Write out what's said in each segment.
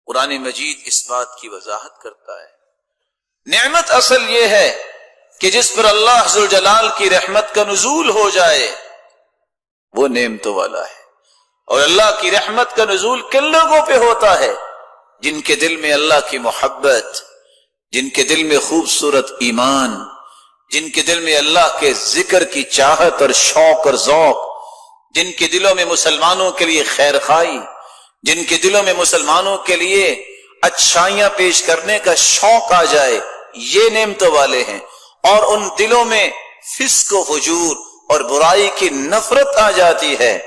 قرآن مجید اس بات کی وضاحت کرتا ہے۔ نعمت اصل یہ ہے کہ جس پر اللہ ذوالجلال کی رحمت کا نزول ہو جائے وہ نعمتوں والا ہے، اور اللہ کی رحمت کا نزول کن لوگوں پہ ہوتا ہے؟ جن کے دل میں اللہ کی محبت، جن کے دل میں خوبصورت ایمان، جن کے دل میں اللہ کے ذکر کی چاہت اور شوق اور ذوق، جن کے دلوں میں مسلمانوں کے لیے خیر خواہی، جن کے دلوں میں مسلمانوں کے لیے اچھائیاں پیش کرنے کا شوق آ جائے، یہ نعمتوں والے ہیں۔ اور ان دلوں میں فسق و فجور اور برائی کی نفرت آ جاتی ہے،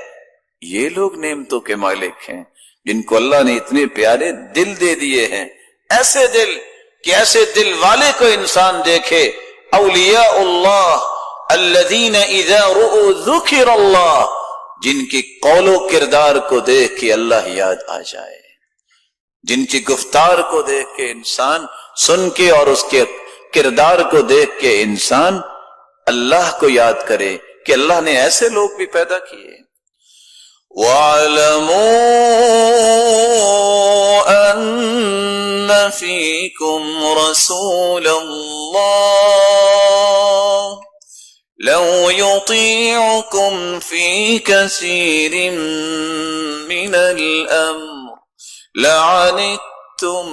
یہ لوگ نعمتوں کے مالک ہیں، جن کو اللہ نے اتنے پیارے دل دے دیے ہیں۔ ایسے دل کہ ایسے دل والے کو انسان دیکھے، اولیاء اللہ الذین اذا رؤوا ذکر اللہ، جن کی قول و کردار کو دیکھ کے اللہ یاد آ جائے، جن کی گفتار کو دیکھ کے انسان سن کے اور اس کے کردار کو دیکھ کے انسان اللہ کو یاد کرے کہ اللہ نے ایسے لوگ بھی پیدا کیے۔ وَاعْلَمُوا أَنَّ فِيكُمْ رَسُولَ اللَّهِ لَوْ يُطِيعُكُمْ فِي كَثِيرٍ مِّنَ الْأَمْرِ لَعَنِتُّمْ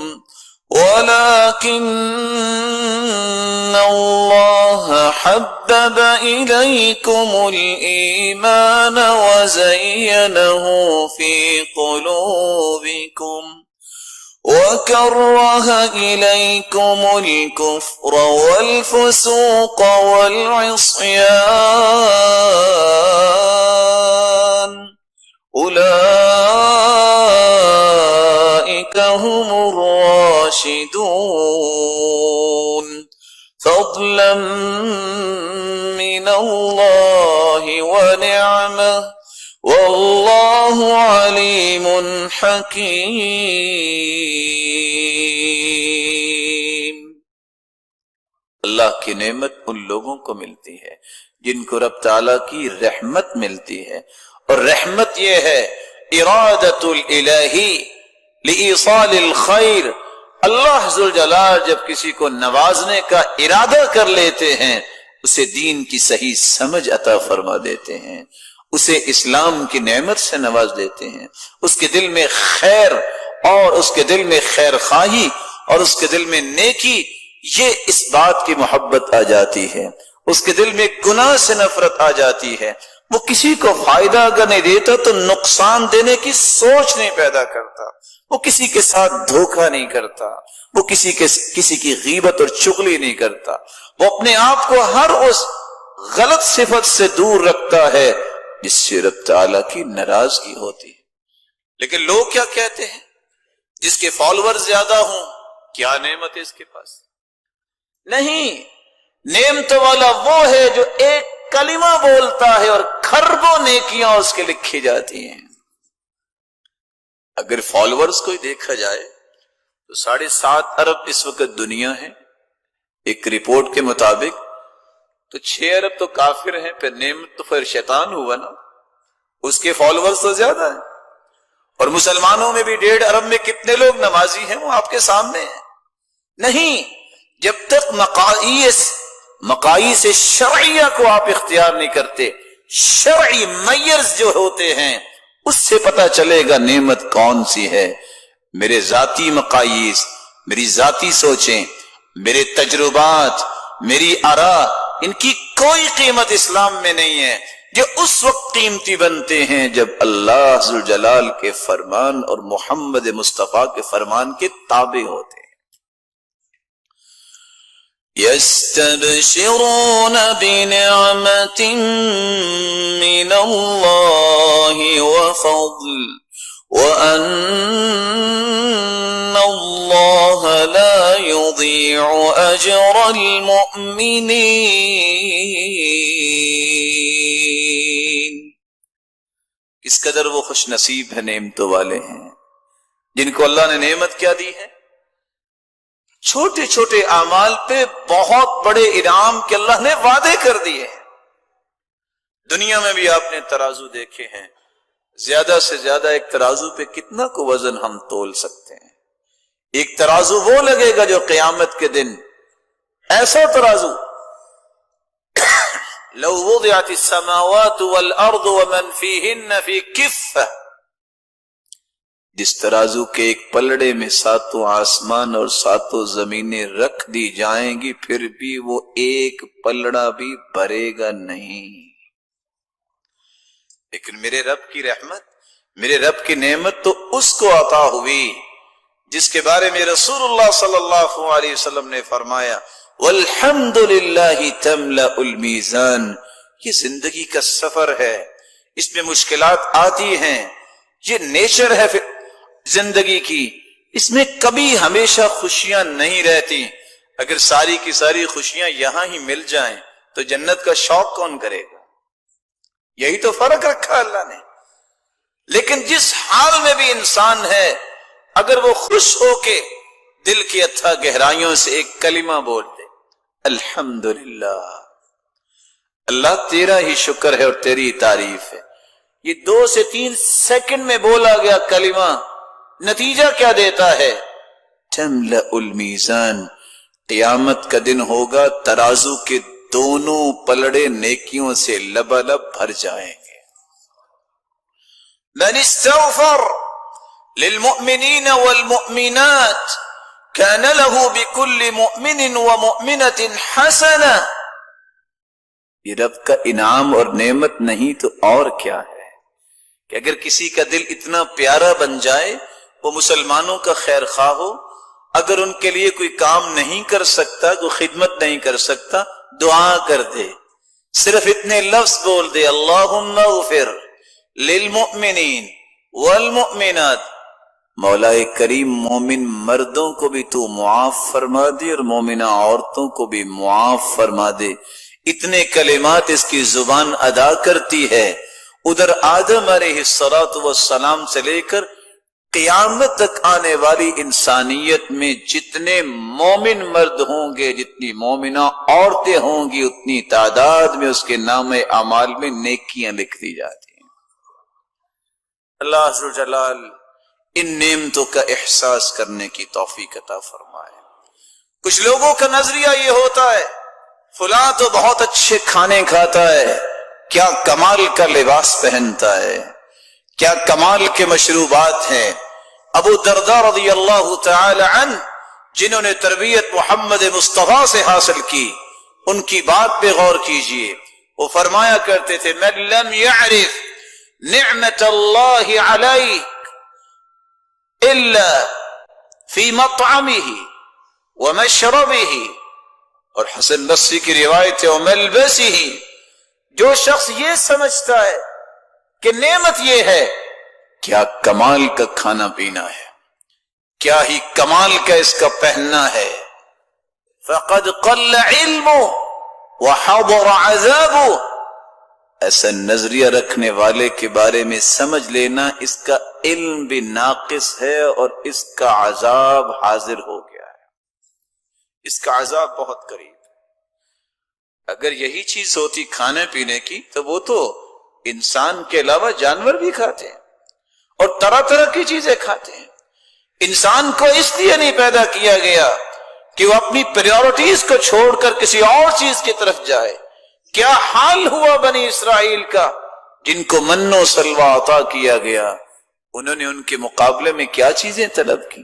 وَلَكِنَّ اللَّهَ حَبَّبَ إِلَيْكُمُ الْإِيمَانَ وَزَيَّنَهُ فِي قُلُوبِكُمْ وَكَرَّهَ إِلَيْكُمُ الْكُفْرَ وَالْفُسُوقَ وَالْعِصْيَانَ أُولَئِكَ هُمُ الرَّاشِدُونَ فَضْلًا مِّنَ اللَّهِ وَنِعْمَةً وَاللَّهُ عَلِيمٌ حَكِيمٌ۔ اللہ کی نعمت ان لوگوں کو ملتی ہے جن کو رب تعالیٰ کی رحمت ملتی ہے، اور رحمت یہ ہے ارادت الالہی لإیصال الخیر۔ اللہ ذوالجلال جب کسی کو نوازنے کا ارادہ کر لیتے ہیں، اسے دین کی صحیح سمجھ عطا فرما دیتے ہیں، اسے اسلام کی نعمت سے نواز دیتے ہیں، اس کے دل میں خیر اور اس کے دل میں خیر خواہی اور اس کے دل میں نیکی، یہ اس بات کی محبت آ جاتی ہے، اس کے دل میں گناہ سے نفرت آ جاتی ہے۔ وہ کسی کو فائدہ اگر نہیں دیتا تو نقصان دینے کی سوچ نہیں پیدا کرتا، وہ کسی کے ساتھ دھوکہ نہیں کرتا، وہ کسی کی غیبت اور چغلی نہیں کرتا، وہ اپنے آپ کو ہر اس غلط صفت سے دور رکھتا ہے جس سے رب تعالیٰ کی ناراضگی ہوتی ہے۔ لیکن لوگ کیا کہتے ہیں؟ جس کے فالوور زیادہ ہوں، کیا نعمت ہے اس کے پاس؟ نہیں، نعمت والا وہ ہے جو ایک کلمہ بولتا ہے اور کھربوں نیکیاں اس کے لکھی جاتی ہیں۔ اگر فالوورز کو ہی دیکھا جائے تو 7.5 ارب اس وقت دنیا ہے، ایک رپورٹ کے مطابق، تو 6 ارب تو کافر ہیں، پھر نعمت تو پھر شیطان ہوا نا، اس کے فالوورز تو زیادہ ہیں۔ اور مسلمانوں میں بھی 1.5 ارب میں کتنے لوگ نمازی ہیں وہ آپ کے سامنے ہیں۔ نہیں، جب تک مقاییس شرعیہ کو آپ اختیار نہیں کرتے، شرعی میرز جو ہوتے ہیں اس سے پتہ چلے گا نعمت کون سی ہے۔ میرے ذاتی مقاییس، میری ذاتی سوچیں، میرے تجربات، میری آراء، ان کی کوئی قیمت اسلام میں نہیں ہے۔ جو اس وقت قیمتی بنتے ہیں جب اللہ ذوالجلال کے فرمان اور محمد مصطفیٰ کے فرمان کے تابع ہوتے ہیں۔ يَسْتَبْشِرُونَ بِنِعْمَةٍ مِّنَ اللَّهِ وَفَضْلٍ وَأَنَّ اللَّهَ لَا يُضِيعُ أَجْرَ الْمُؤْمِنِينَ۔ کس قدر وہ خوش نصیب ہے، نعمتوں والے ہیں جن کو اللہ نے نعمت کیا دی ہے؟ چھوٹے چھوٹے اعمال پہ بہت بڑے انعام کے اللہ نے وعدے کر دیے ہیں۔ دنیا میں بھی آپ نے ترازو دیکھے ہیں، زیادہ سے زیادہ ایک ترازو پہ کتنا کو وزن ہم تول سکتے ہیں؟ ایک ترازو وہ لگے گا جو قیامت کے دن ایسا ترازو لو وضعت السماوات والارض ومن فيهن في كفة، جس ترازو کے ایک پلڑے میں 7 آسمان اور 7 زمینیں رکھ دی جائیں گی، پھر بھی وہ ایک پلڑا بھی بھرے گا نہیں۔ لیکن میرے رب کی رحمت، میرے رب کی نعمت تو اس کو عطا ہوئی جس کے بارے میں رسول اللہ صلی اللہ علیہ وسلم نے فرمایا والحمد للہ تملأ المیزان۔ یہ زندگی کا سفر ہے، اس میں مشکلات آتی ہیں، یہ نیچر ہے زندگی کی، اس میں کبھی ہمیشہ خوشیاں نہیں رہتی۔ اگر ساری کی ساری خوشیاں یہاں ہی مل جائیں تو جنت کا شوق کون کرے گا؟ یہی تو فرق رکھا اللہ نے۔ لیکن جس حال میں بھی انسان ہے، اگر وہ خوش ہو کے دل کی اتھا گہرائیوں سے ایک کلمہ بول دے الحمدللہ، اللہ تیرا ہی شکر ہے اور تیری تعریف ہے، یہ 2 سے 3 سیکنڈ میں بولا گیا کلمہ نتیجہ کیا دیتا ہے؟ تملأ المیزان، قیامت کا دن ہوگا ترازو کے دونوں پلڑے نیکیوں سے لبالب بھر جائیں گے۔ من استغفر للمؤمنین والمؤمنات كان له بكل مؤمن ومؤمنة حسنة، یہ رب کا انعام اور نعمت نہیں تو اور کیا ہے کہ اگر کسی کا دل اتنا پیارا بن جائے، وہ مسلمانوں کا خیر خواہ ہو، اگر ان کے لیے کوئی کام نہیں کر سکتا، کوئی خدمت نہیں کر سکتا، دعا کر دے، صرف اتنے لفظ بول دے اللہم اغفر للمؤمنین والمؤمنات، مولا کریم مومن مردوں کو بھی تو معاف فرما دے اور مومنہ عورتوں کو بھی معاف فرما دے۔ اتنے کلمات اس کی زبان ادا کرتی ہے، ادھر آدم علیہ السلام سے لے کر قیامت تک آنے والی انسانیت میں جتنے مومن مرد ہوں گے، جتنی مومنہ عورتیں ہوں گی، اتنی تعداد میں اس کے نام اعمال میں نیکیاں لکھ دی جاتی ہیں۔ اللہ عز و جلال ان نعمتوں کا احساس کرنے کی توفیق عطا فرمائے۔ کچھ لوگوں کا نظریہ یہ ہوتا ہے فلاں تو بہت اچھے کھانے کھاتا ہے، کیا کمال کا لباس پہنتا ہے، کیا کمال کے مشروبات ہیں۔ ابو درداء رضی اللہ تعالی عنہ جنہوں نے تربیت محمد مصطفیٰ سے حاصل کی، ان کی بات پہ غور کیجئے، وہ فرمایا کرتے تھے من لم يعرف نعمت اللہ علیہ الا فی مطعمہ ومشربہ، اور حسن بصری کی روایت ہے وملبسہ، جو شخص یہ سمجھتا ہے کہ نعمت یہ ہے کیا کمال کا کھانا پینا ہے، کیا ہی کمال کا اس کا پہننا ہے، فقد قل علمہ وحضر عذابہ، ایسا نظریہ رکھنے والے کے بارے میں سمجھ لینا اس کا علم بھی ناقص ہے اور اس کا عذاب حاضر ہو گیا ہے، اس کا عذاب بہت قریب ہے۔ اگر یہی چیز ہوتی کھانے پینے کی تو وہ تو انسان کے علاوہ جانور بھی کھاتے ہیں اور طرح طرح کی چیزیں کھاتے ہیں۔ انسان کو اس لیے نہیں پیدا کیا گیا کہ وہ اپنی پریورٹیز کو چھوڑ کر کسی اور چیز کی طرف جائے۔ کیا حال ہوا بنی اسرائیل کا جن کو من و سلوى عطا کیا گیا، انہوں نے ان کے مقابلے میں کیا چیزیں طلب کی؟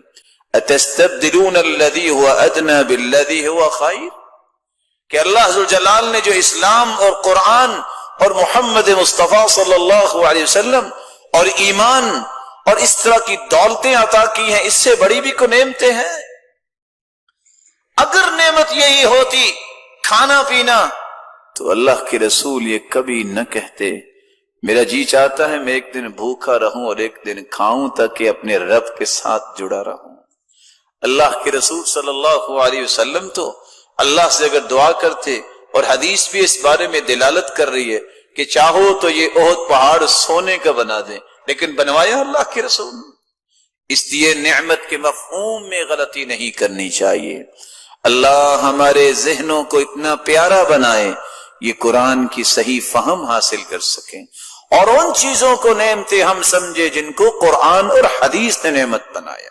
اتستبدلون الذی هو ادنى بالذی هو خیر، کہ اللہ ذوالجلال نے جو اسلام اور قرآن اور محمد مصطفیٰ صلی اللہ علیہ وسلم اور ایمان اور اس طرح کی دولتیں عطا کی ہیں، اس سے بڑی بھی کو نعمتیں ہیں۔ اگر نعمت یہی ہوتی کھانا پینا تو اللہ کے رسول یہ کبھی نہ کہتے میرا جی چاہتا ہے میں ایک دن بھوکا رہوں اور ایک دن کھاؤں تاکہ اپنے رب کے ساتھ جڑا رہوں۔ اللہ کے رسول صلی اللہ علیہ وسلم تو اللہ سے اگر دعا کرتے، اور حدیث بھی اس بارے میں دلالت کر رہی ہے کہ چاہو تو یہ احد پہاڑ سونے کا بنا دیں، لیکن بنوایا اللہ کے رسول۔ اس لیے نعمت کے مفہوم میں غلطی نہیں کرنی چاہیے۔ اللہ ہمارے ذہنوں کو اتنا پیارا بنائے یہ قرآن کی صحیح فہم حاصل کر سکیں اور ان چیزوں کو نعمتیں ہم سمجھے جن کو قرآن اور حدیث نے نعمت بنایا۔